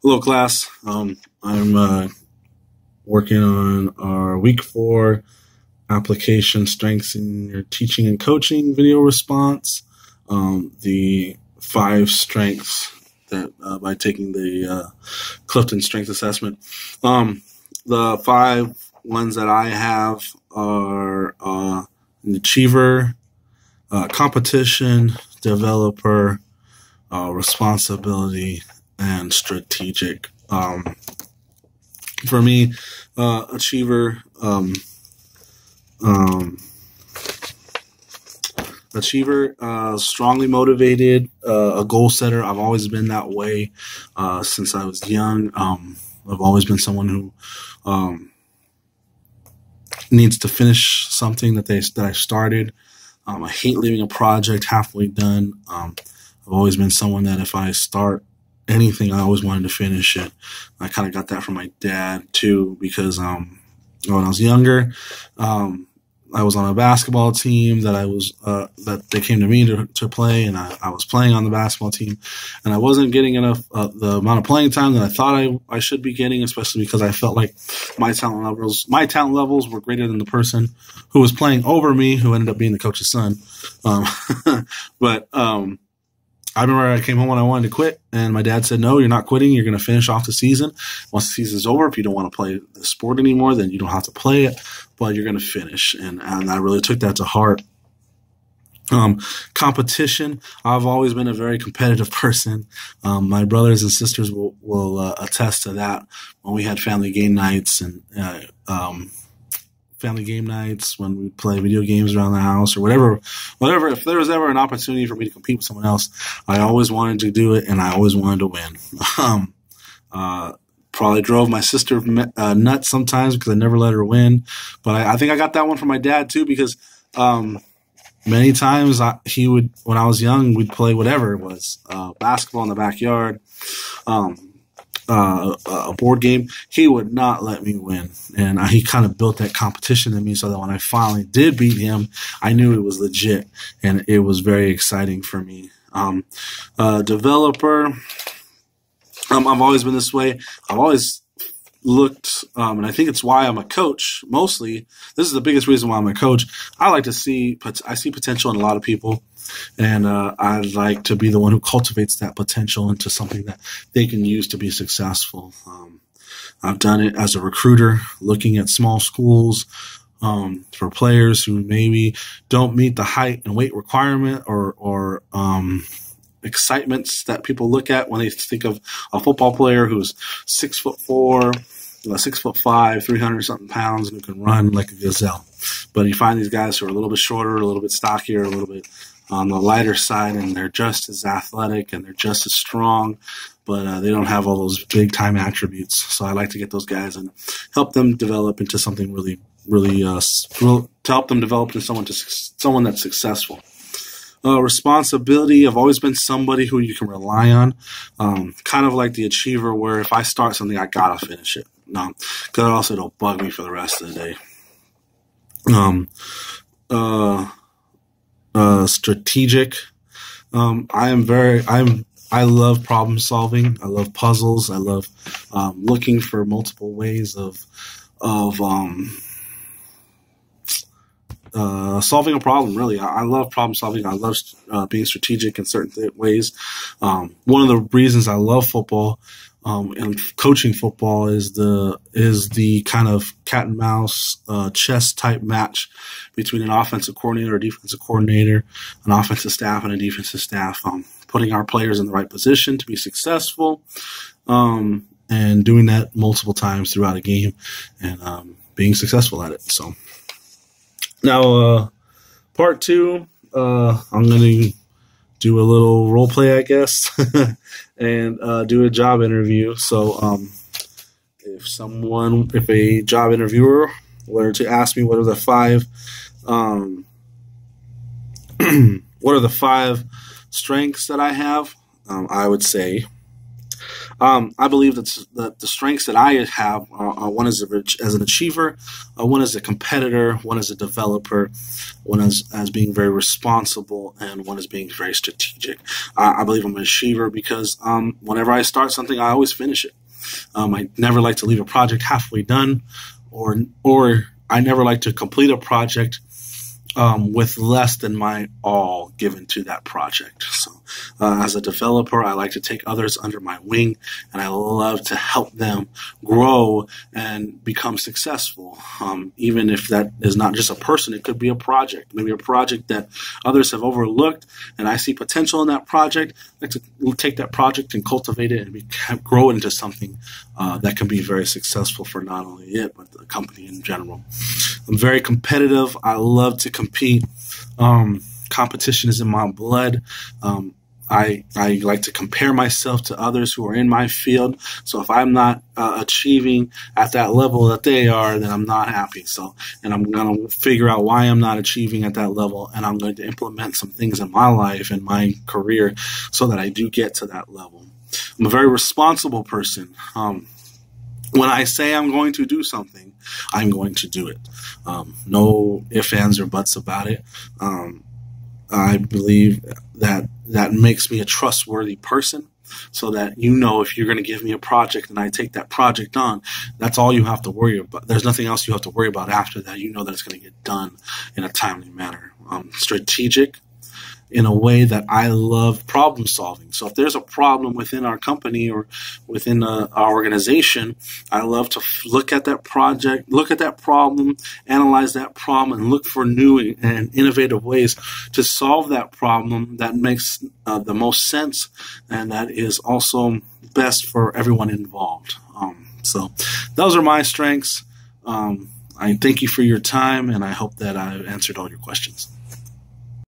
Hello, class. I'm working on our Week 4 application strengths in your teaching and coaching video response. The 5 strengths that by taking the Clifton Strength Assessment. The 5 ones that I have are an achiever, competition, developer, responsibility, and strategic. For me, achiever, strongly motivated, a goal setter. I've always been that way since I was young. I've always been someone who needs to finish something that I started. I hate leaving a project halfway done. I've always been someone that if I start anything, I always wanted to finish it. I kind of got that from my dad too, because when I was younger, I was on a basketball team that they came to me to play, and I was playing on the basketball team, and I wasn't getting enough the amount of playing time that I thought I should be getting, especially because I felt like my talent levels were greater than the person who was playing over me, who ended up being the coach's son. But I remember I came home when I wanted to quit, and my dad said, "No, you're not quitting. You're going to finish off the season. Once the season's over, if you don't want to play the sport anymore, then you don't have to play it, but you're going to finish." And I really took that to heart. Competition. I've always been a very competitive person. My brothers and sisters will attest to that. When we had family game nights when we play video games around the house or whatever, if there was ever an opportunity for me to compete with someone else, I always wanted to do it, and I always wanted to win. Probably drove my sister nuts sometimes because I never let her win. But I think I got that one from my dad too, because many times when I was young, we'd play whatever it was, basketball in the backyard, a board game. He would not let me win, and he kind of built that competition in me, so that when I finally did beat him, I knew it was legit, and it was very exciting for me. Developer. I've always been this way. I've always looked, and I think it's why I'm a coach. Mostly, this is the biggest reason why I'm a coach. I see potential in a lot of people, and I'd like to be the one who cultivates that potential into something that they can use to be successful. I've done it as a recruiter, looking at small schools for players who maybe don't meet the height and weight requirement or excitements that people look at when they think of a football player who's 6'4", 6'5", 300 something pounds, and who can run like a gazelle. But you find these guys who are a little bit shorter, a little bit stockier, a little bit on the lighter side, and they're just as athletic and they're just as strong, but they don't have all those big time attributes. So I like to get those guys and help them develop into something really to help them develop into someone that's successful. Responsibility. I've always been somebody who you can rely on, kind of like the achiever, where if I start something, I gotta finish it. Because also it'll bug me for the rest of the day. Strategic. I love problem solving. I love puzzles. I love looking for multiple ways of solving a problem. Really, I love problem solving. I love being strategic in certain ways. One of the reasons I love football and coaching football is the kind of cat and mouse chess type match between an offensive coordinator or defensive coordinator, an offensive staff and a defensive staff, putting our players in the right position to be successful, and doing that multiple times throughout a game, and being successful at it. So now, part 2, I'm going to do a little role play, I guess, and do a job interview. So if a job interviewer were to ask me what are the 5 strengths that I have, I would say I believe that the strengths that I have are one is as an achiever, one as a competitor, one as a developer, one as being very responsible, and one as being very strategic. I believe I'm an achiever because whenever I start something, I always finish it. I never like to leave a project halfway done, or I never like to complete a project with less than my all given to that project. So as a developer, I like to take others under my wing, and I love to help them grow and become successful. Even if that is not just a person, it could be a project, maybe a project that others have overlooked, and I see potential in that project. I like to take that project and cultivate it and grow it into something that can be very successful for not only it, but the company in general. I'm very competitive. I love to compete. Competition is in my blood. I like to compare myself to others who are in my field. So if I'm not achieving at that level that they are, then I'm not happy. And I'm going to figure out why I'm not achieving at that level, and I'm going to implement some things in my life and my career so that I do get to that level. I'm a very responsible person. When I say I'm going to do something, I'm going to do it. No ifs, ands, or buts about it. I believe that makes me a trustworthy person, so that if you're going to give me a project and I take that project on, that's all you have to worry about. There's nothing else you have to worry about after that. You know that it's going to get done in a timely manner. Strategic in a way that I love problem solving. So if there's a problem within our company or within our organization, I love to look at that project, look at that problem, analyze that problem, and look for new and innovative ways to solve that problem that makes the most sense and that is also best for everyone involved. So those are my strengths. I thank you for your time, and I hope that I've answered all your questions.